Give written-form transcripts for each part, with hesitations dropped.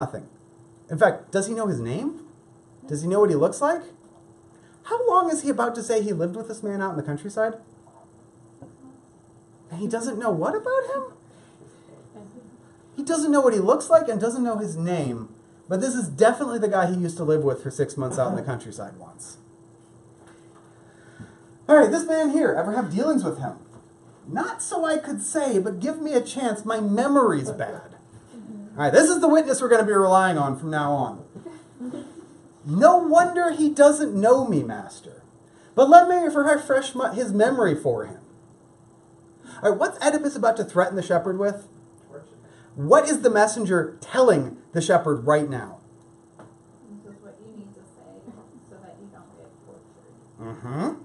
Nothing. In fact, does he know his name? Does he know what he looks like? How long is he about to say he lived with this man out in the countryside? And he doesn't know what about him? He doesn't know what he looks like and doesn't know his name. But this is definitely the guy he used to live with for 6 months out in the countryside once. All right, this man here, ever have dealings with him? Not so I could say, but give me a chance. My memory's bad. All right, this is the witness we're going to be relying on from now on. No wonder he doesn't know me, master. But let me refresh his memory for him. All right, what's Oedipus about to threaten the shepherd with? What is the messenger telling the shepherd right now? This is what you need to say so that you don't get tortured. Mm-hmm.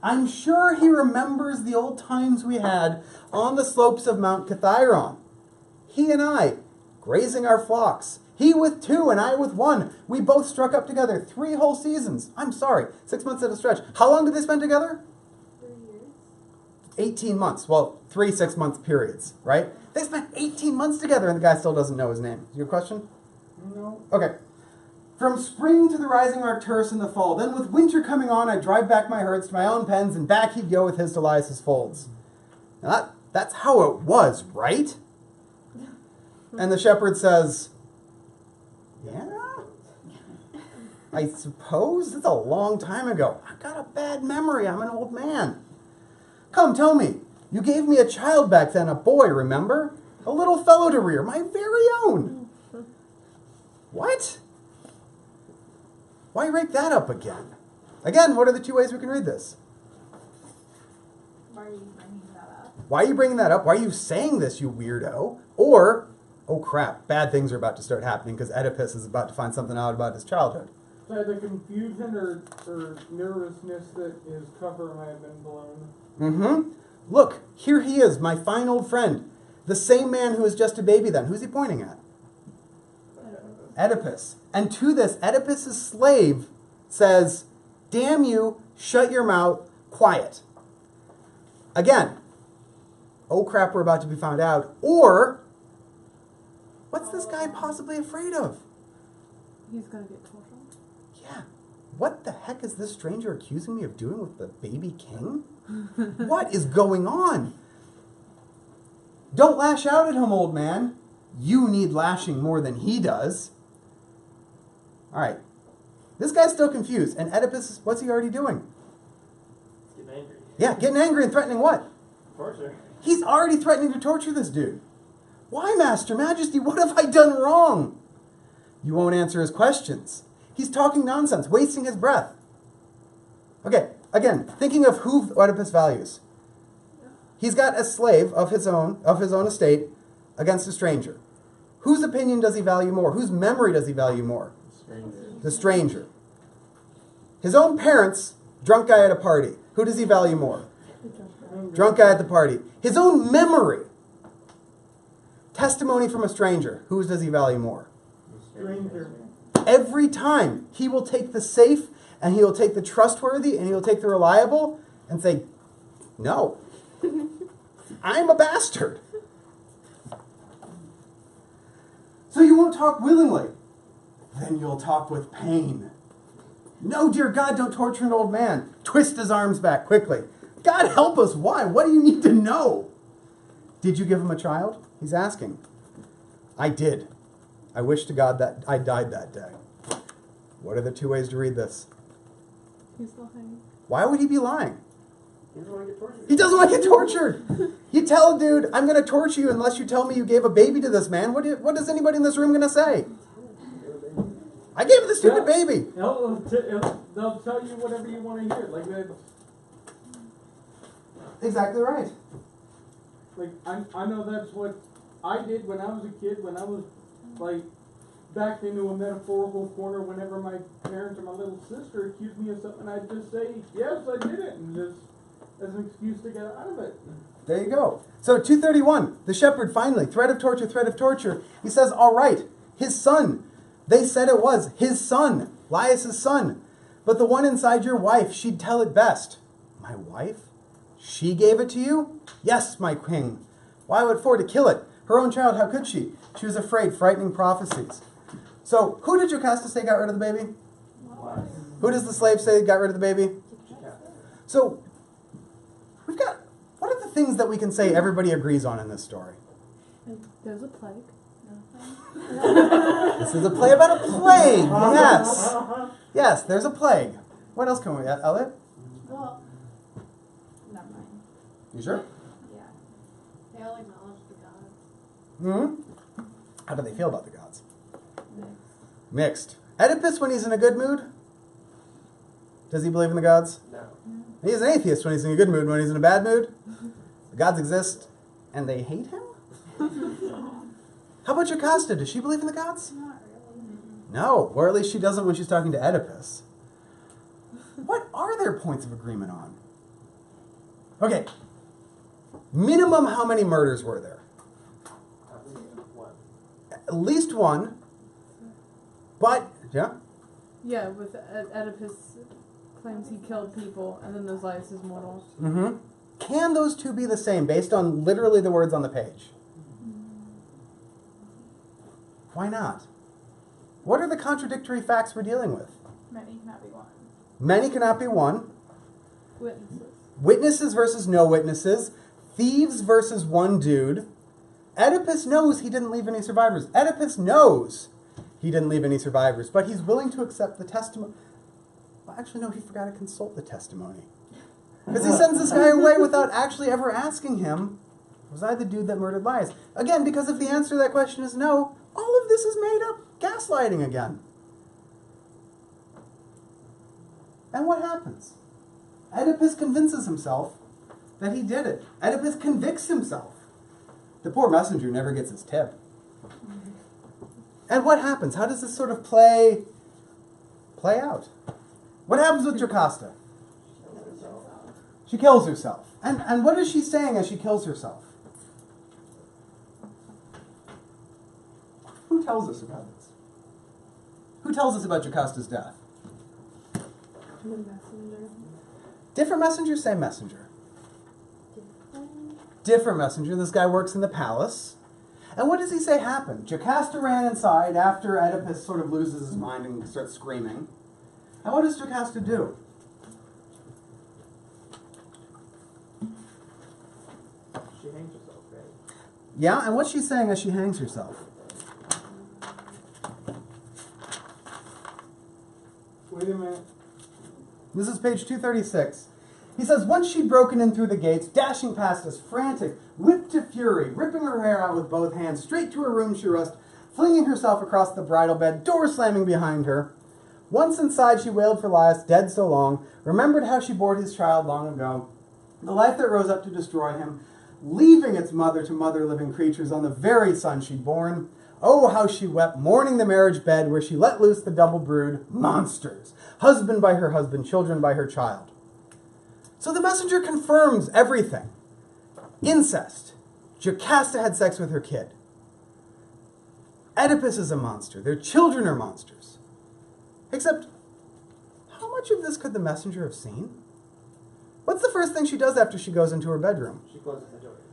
I'm sure he remembers the old times we had on the slopes of Mount Tyrannos. He and I, grazing our flocks. He with 2 and I with 1. We both struck up together 3 whole seasons. I'm sorry, 6 months at a stretch. How long did they spend together? 3 years. 18 months. Well, 3 6-month periods, right? They spent 18 months together and the guy still doesn't know his name. Your question? No. Okay. From spring to the rising Arcturus in the fall. Then with winter coming on, I'd drive back my herds to my own pens, and back he'd go with his to Elias's folds. Now that's how it was, right? And the shepherd says, yeah, I suppose it's a long time ago. I've got a bad memory. I'm an old man. Come, tell me. You gave me a child back then, a boy, remember? A little fellow to rear, my very own. What? Why rake that up again? Again, what are the 2 ways we can read this? Why are you bringing that up? Why are you bringing that up? Why are you saying this, you weirdo? Or, oh crap, bad things are about to start happening because Oedipus is about to find something out about his childhood. So the confusion or nervousness that his cover might have been blown. Mm-hmm. Look, here he is, my fine old friend. The same man who was just a baby then. Who's he pointing at? Oedipus. And to this, Oedipus' slave says, damn you, shut your mouth, quiet. Again, oh crap, we're about to be found out. Or, what's this guy possibly afraid of? He's going to get tortured. Yeah. What the heck is this stranger accusing me of doing with the baby king? What is going on? Don't lash out at him, old man. You need lashing more than he does. All right. This guy's still confused. And Oedipus, what's he already doing? Getting angry. Yeah, getting angry and threatening what? Torture. He's already threatening to torture this dude. Why, Master Majesty? What have I done wrong? You won't answer his questions. He's talking nonsense, wasting his breath. Okay, again, thinking of who Oedipus values. He's got a slave of his own estate against a stranger. Whose opinion does he value more? Whose memory does he value more? The stranger. His own parents, drunk guy at a party. Who does he value more? Drunk guy at the party. His own memory. Testimony from a stranger. Whose does he value more? Stranger. Every time he will take the safe and he will take the trustworthy and he will take the reliable and say, no, I'm a bastard. So you won't talk willingly. Then you'll talk with pain. No, dear God, don't torture an old man. Twist his arms back quickly. God help us, why? What do you need to know? Did you give him a child? He's asking. I did. I wish to God that I died that day. What are the 2 ways to read this? He's lying. Why would he be lying? He doesn't want to get tortured. He doesn't want to get tortured. You tell a dude, I'm going to torture you unless you tell me you gave a baby to this man. What is anybody in this room going to say? I gave the stupid baby. They'll tell you whatever you want to hear. Like that. Exactly right. Like I know that's what I did when I was a kid. When I was like backed into a metaphorical corner, whenever my parents or my little sister accused me of something, I'd just say, yes, I did it, and just as an excuse to get out of it. There you go. So 231, the shepherd finally, threat of torture. He says, all right, his son. They said it was his son, Elias's son. But the one inside your wife, she'd tell it best. My wife? She gave it to you? Yes, my king. Why would for to kill it? Her own child, how could she? She was afraid, frightening prophecies. So, who did Jocasta say got rid of the baby? Who does the slave say got rid of the baby? So, we've got, what are the things that we can say everybody agrees on in this story? There's a plague. This is a play about a plague. Yes. Yes, there's a plague. What else can we add? Elliot? Well, never mind. You sure? Yeah. They all acknowledge the gods. Hmm? How do they feel about the gods? Mixed. Oedipus, when he's in a good mood, does he believe in the gods? No. He's an atheist when he's in a good mood. When he's in a bad mood, the gods exist and they hate him? How about Jocasta? Does she believe in the gods? Not really. No, or at least she doesn't when she's talking to Oedipus. What are their points of agreement on? Okay. Minimum, how many murders were there? One. At least one. But, yeah? Yeah, with Oedipus claims he killed people, and then those Laius is mortal. Mm-hmm. Can those two be the same based on literally the words on the page? Why not? What are the contradictory facts we're dealing with? Many cannot be one. Many cannot be one. Witnesses. Witnesses versus no witnesses. Thieves versus one dude. Oedipus knows he didn't leave any survivors. Oedipus knows he didn't leave any survivors, but he's willing to accept the testimony. Well, actually, no, he forgot to consult the testimony. Because he sends this guy away without actually ever asking him, was I the dude that murdered Laius? Again, because if the answer to that question is no, all of this is made up gaslighting again. And what happens? Oedipus convinces himself that he did it. Oedipus convicts himself. The poor messenger never gets his tip. And what happens? How does this sort of play out? What happens with Jocasta? She kills herself. And what is she saying as she kills herself? Who tells us about this? Who tells us about Jocasta's death? The messenger. Different messenger, same messenger. Different messenger. This guy works in the palace. And what does he say happened? Jocasta ran inside after Oedipus sort of loses his mind and starts screaming. And what does Jocasta do? She hangs herself, right? Yeah, and what's she saying as she hangs herself? Wait a minute. This is page 236. He says, once she'd broken in through the gates, dashing past us, frantic, whipped to fury, ripping her hair out with both hands, straight to her room she rushed, flinging herself across the bridal bed, door slamming behind her. Once inside, she wailed for Laius, dead so long, remembered how she bore his child long ago, the life that rose up to destroy him, leaving its mother to mother living creatures on the very son she'd borne. Oh, how she wept, mourning the marriage bed where she let loose the double brood, monsters, husband by her husband, children by her child. So the messenger confirms everything. Incest. Jocasta had sex with her kid. Oedipus is a monster. Their children are monsters. Except, how much of this could the messenger have seen? What's the first thing she does after she goes into her bedroom? She closes the doors.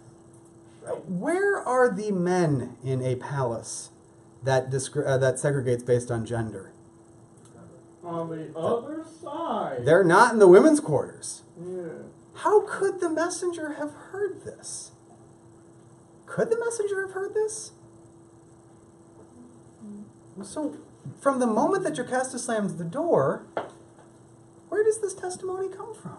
Right? Where are the men in a palace that segregates based on gender? On the other side. They're not in the women's quarters. Yeah. How could the messenger have heard this? Could the messenger have heard this? So, from the moment that Jocasta slams the door, where does this testimony come from?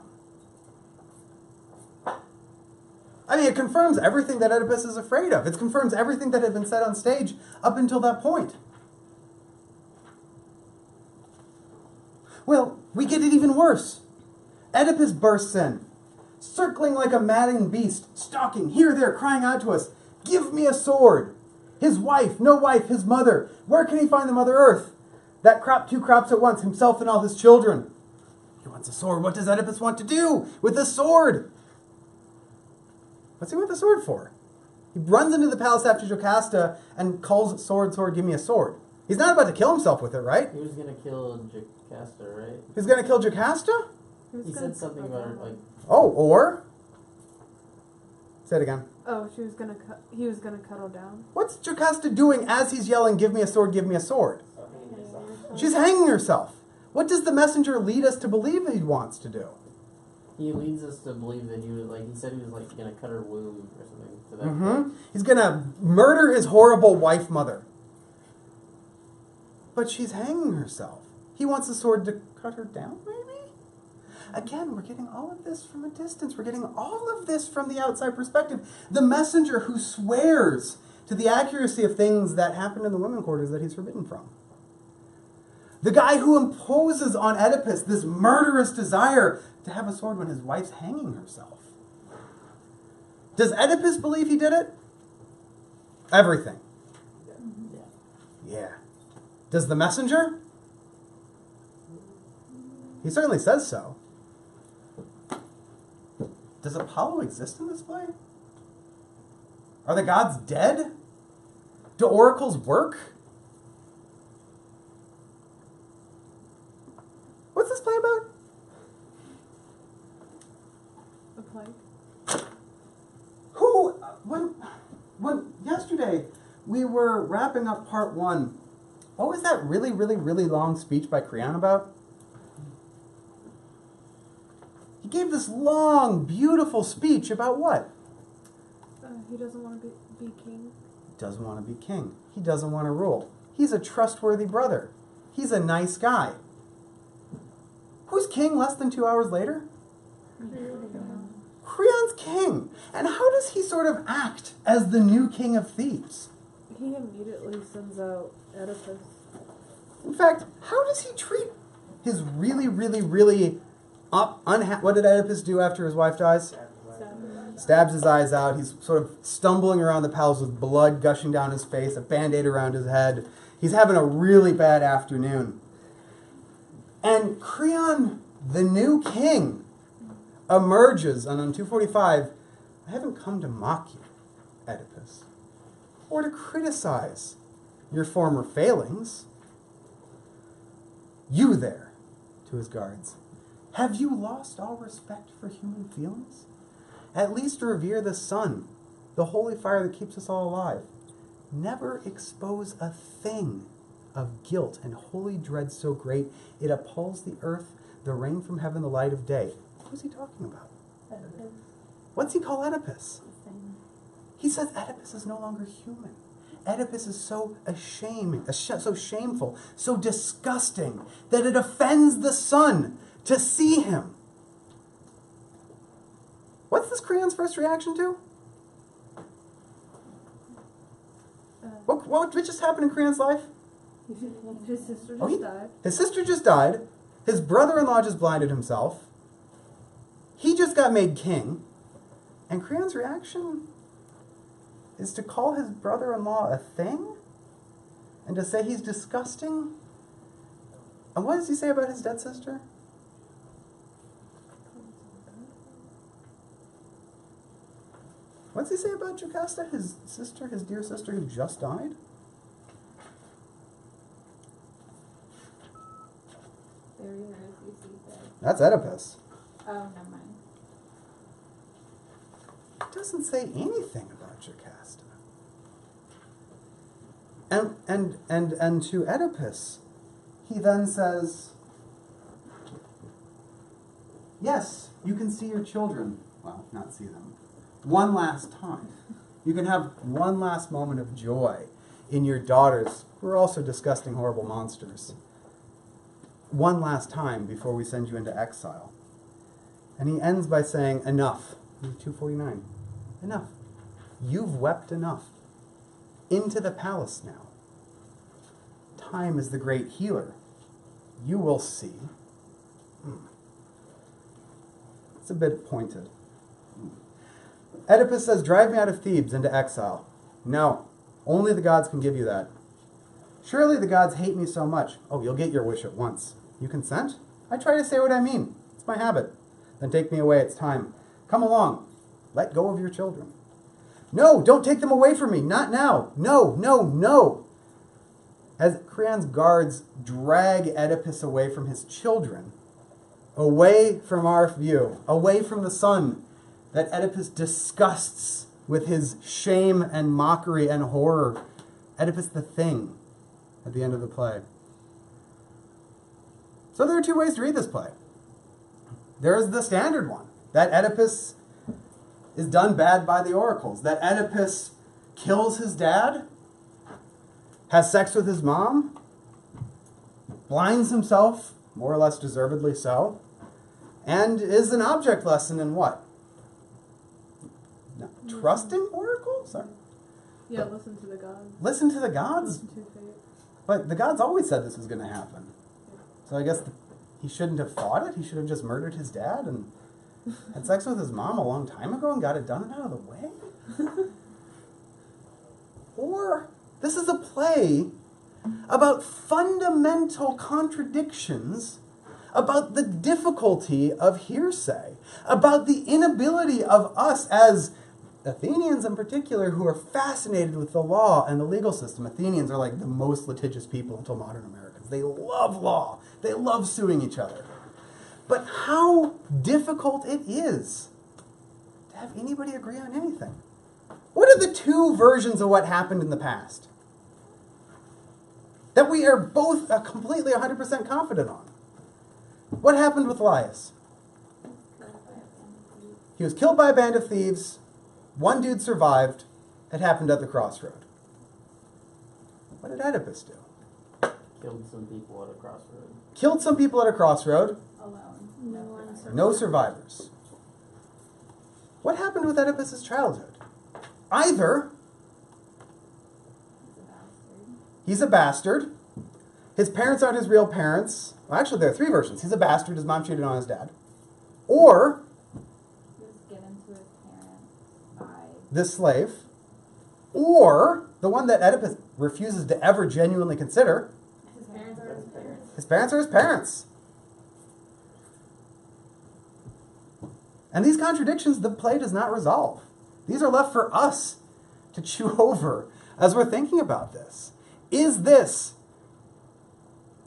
I mean, it confirms everything that Oedipus is afraid of. It confirms everything that had been said on stage up until that point. Well, we get it even worse. Oedipus bursts in, circling like a maddened beast, stalking here, there, crying out to us, "Give me a sword!" His wife, no wife, his mother. Where can he find the Mother Earth? That cropped two crops at once, himself and all his children. He wants a sword. What does Oedipus want to do with a sword? What's he want the sword for? He runs into the palace after Jocasta and calls, sword, sword, give me a sword. He's not about to kill himself with it, right? He was gonna kill Jocasta, right? He's going to kill Jocasta? He said something about her, like, Oh, or? Say it again. Oh, he was gonna cut her down. What's Jocasta doing as he's yelling, give me a sword, give me a sword? She's hanging herself. What does the messenger lead us to believe he wants to do? He leads us to believe that he was like, he said he was like gonna cut her womb or something to that Mm-hmm. He's going to murder his horrible wife mother. But she's hanging herself. He wants the sword to cut her down, maybe? Again, we're getting all of this from a distance. We're getting all of this from the outside perspective. The messenger who swears to the accuracy of things that happened in the women quarters that he's forbidden from. The guy who imposes on Oedipus this murderous desire to have a sword when his wife's hanging herself. Does Oedipus believe he did it? Everything. Yeah. Yeah. Does the messenger? He certainly says so. Does Apollo exist in this play? Are the gods dead? Do oracles work? What's this play about? The plague. Who, when yesterday we were wrapping up part 1, what was that really, really, really long speech by Creon about? He gave this long, beautiful speech about what? He doesn't want to be king. He doesn't want to be king. He doesn't want to rule. He's a trustworthy brother. He's a nice guy. Who's king less than 2 hours later? Creon's king. And how does he sort of act as the new king of Thebes? He immediately sends out Oedipus. In fact, how does he treat his really, really, really what did Oedipus do after his wife dies? Stabs his eyes out. He's sort of stumbling around the palace with blood gushing down his face, a band-aid around his head. He's having a really bad afternoon. And Creon, the new king, emerges, and on 245, I haven't come to mock you, Oedipus, or to criticize your former failings. You there, to his guards, have you lost all respect for human feelings? At least revere the sun, the holy fire that keeps us all alive. Never expose a thing of guilt and holy dread so great it appalls the earth, the rain from heaven, the light of day. Who's he talking about? Oedipus. What's he call Oedipus? He says Oedipus is no longer human. Oedipus is so ashamed, so shameful, so disgusting that it offends the sun to see him. What's this Creon's first reaction to? What just happened in Creon's life? His sister Oh, just died. His sister just died. His brother-in-law just blinded himself. He just got made king. And Creon's reaction is to call his brother-in-law a thing? And to say he's disgusting? And what does he say about his dead sister? What does he say about Jocasta, his sister, his dear sister who just died? There he is, you see that. That's Oedipus. Oh, never mind. It doesn't say anything about Jocasta. And to Oedipus, he then says, yes, you can see your children. Well, not see them. One last time. You can have one last moment of joy in your daughters, who are also disgusting, horrible monsters. One last time before we send you into exile. And he ends by saying, enough. 249. Enough. You've wept enough. Into the palace now. Time is the great healer. You will see. It's a bit pointed. Oedipus says, drive me out of Thebes into exile. No, only the gods can give you that. Surely the gods hate me so much. Oh, you'll get your wish at once. You consent? I try to say what I mean. It's my habit. Then take me away, it's time. Come along. Let go of your children. No, don't take them away from me. Not now. No, no, no. As Creon's guards drag Oedipus away from his children, away from our view, away from the sun, that Oedipus disgusts with his shame and mockery and horror. Oedipus the thing at the end of the play. So there are two ways to read this play. There is the standard one, that Oedipus is done bad by the oracles, that Oedipus kills his dad, has sex with his mom, blinds himself, more or less deservedly so, and is an object lesson in what? No, trusting oracles? Or Yeah, listen to the gods. listen to the gods? Listen to fate. But the gods always said this was going to happen. So I guess he shouldn't have fought it. He should have just murdered his dad and had sex with his mom a long time ago and got it done and out of the way. Or this is a play about fundamental contradictions, about the difficulty of hearsay, about the inability of us as Athenians in particular, who are fascinated with the law and the legal system. Athenians are like the most litigious people until modern Americans. They love law. They love suing each other. But how difficult it is to have anybody agree on anything. What are the two versions of what happened in the past that we are both completely 100% confident on? What happened with Laius? He was killed by a band of thieves. One dude survived. It happened at the crossroad. What did Oedipus do? Killed some people at a crossroad. Killed some people at a crossroad. Alone. No one survived. No survivors. What happened with Oedipus' childhood? Either he's a bastard, his parents aren't his real parents. Well, actually, there are three versions. He's a bastard, his mom cheated on his dad. Or He was given to his parents by this slave. Or the one that Oedipus refuses to ever genuinely consider. his parents are his parents. His parents are his parents. And these contradictions the play does not resolve. These are left for us to chew over as we're thinking about this. Is this...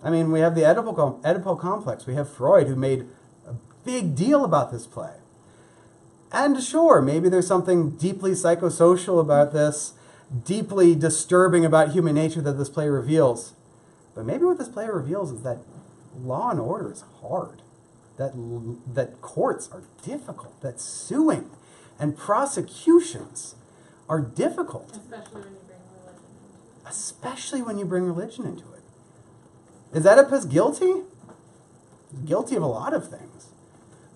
I mean, we have the Oedipal complex. We have Freud, who made a big deal about this play. And sure, maybe there's something deeply psychosocial about this, deeply disturbing about human nature that this play reveals. But maybe what this play reveals is that law and order is hard, that courts are difficult, that suing and prosecutions are difficult. Especially when you bring religion into it. Especially when you bring religion into it. Is Oedipus guilty? He's guilty of a lot of things.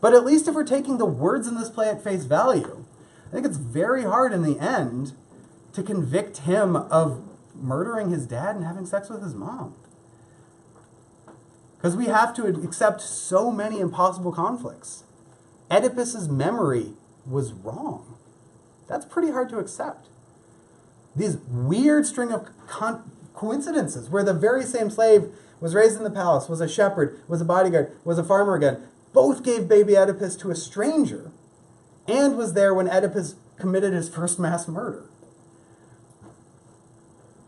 But at least if we're taking the words in this play at face value, I think it's very hard in the end to convict him of murdering his dad and having sex with his mom. Because we have to accept so many impossible conflicts. Oedipus's memory was wrong. That's pretty hard to accept. These weird string of coincidences where the very same slave was raised in the palace, was a shepherd, was a bodyguard, was a farmer again, both gave baby Oedipus to a stranger, and was there when Oedipus committed his first mass murder.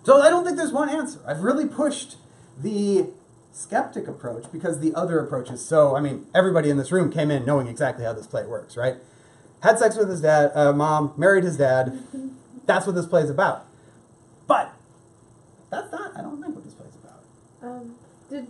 So I don't think there's one answer. I've really pushed the skeptic approach because the other approach is so, I mean, everybody in this room came in knowing exactly how this play works, right? Had sex with his dad, mom, married his dad. That's what this play is about. But that's not, I don't think, what this play is about. Did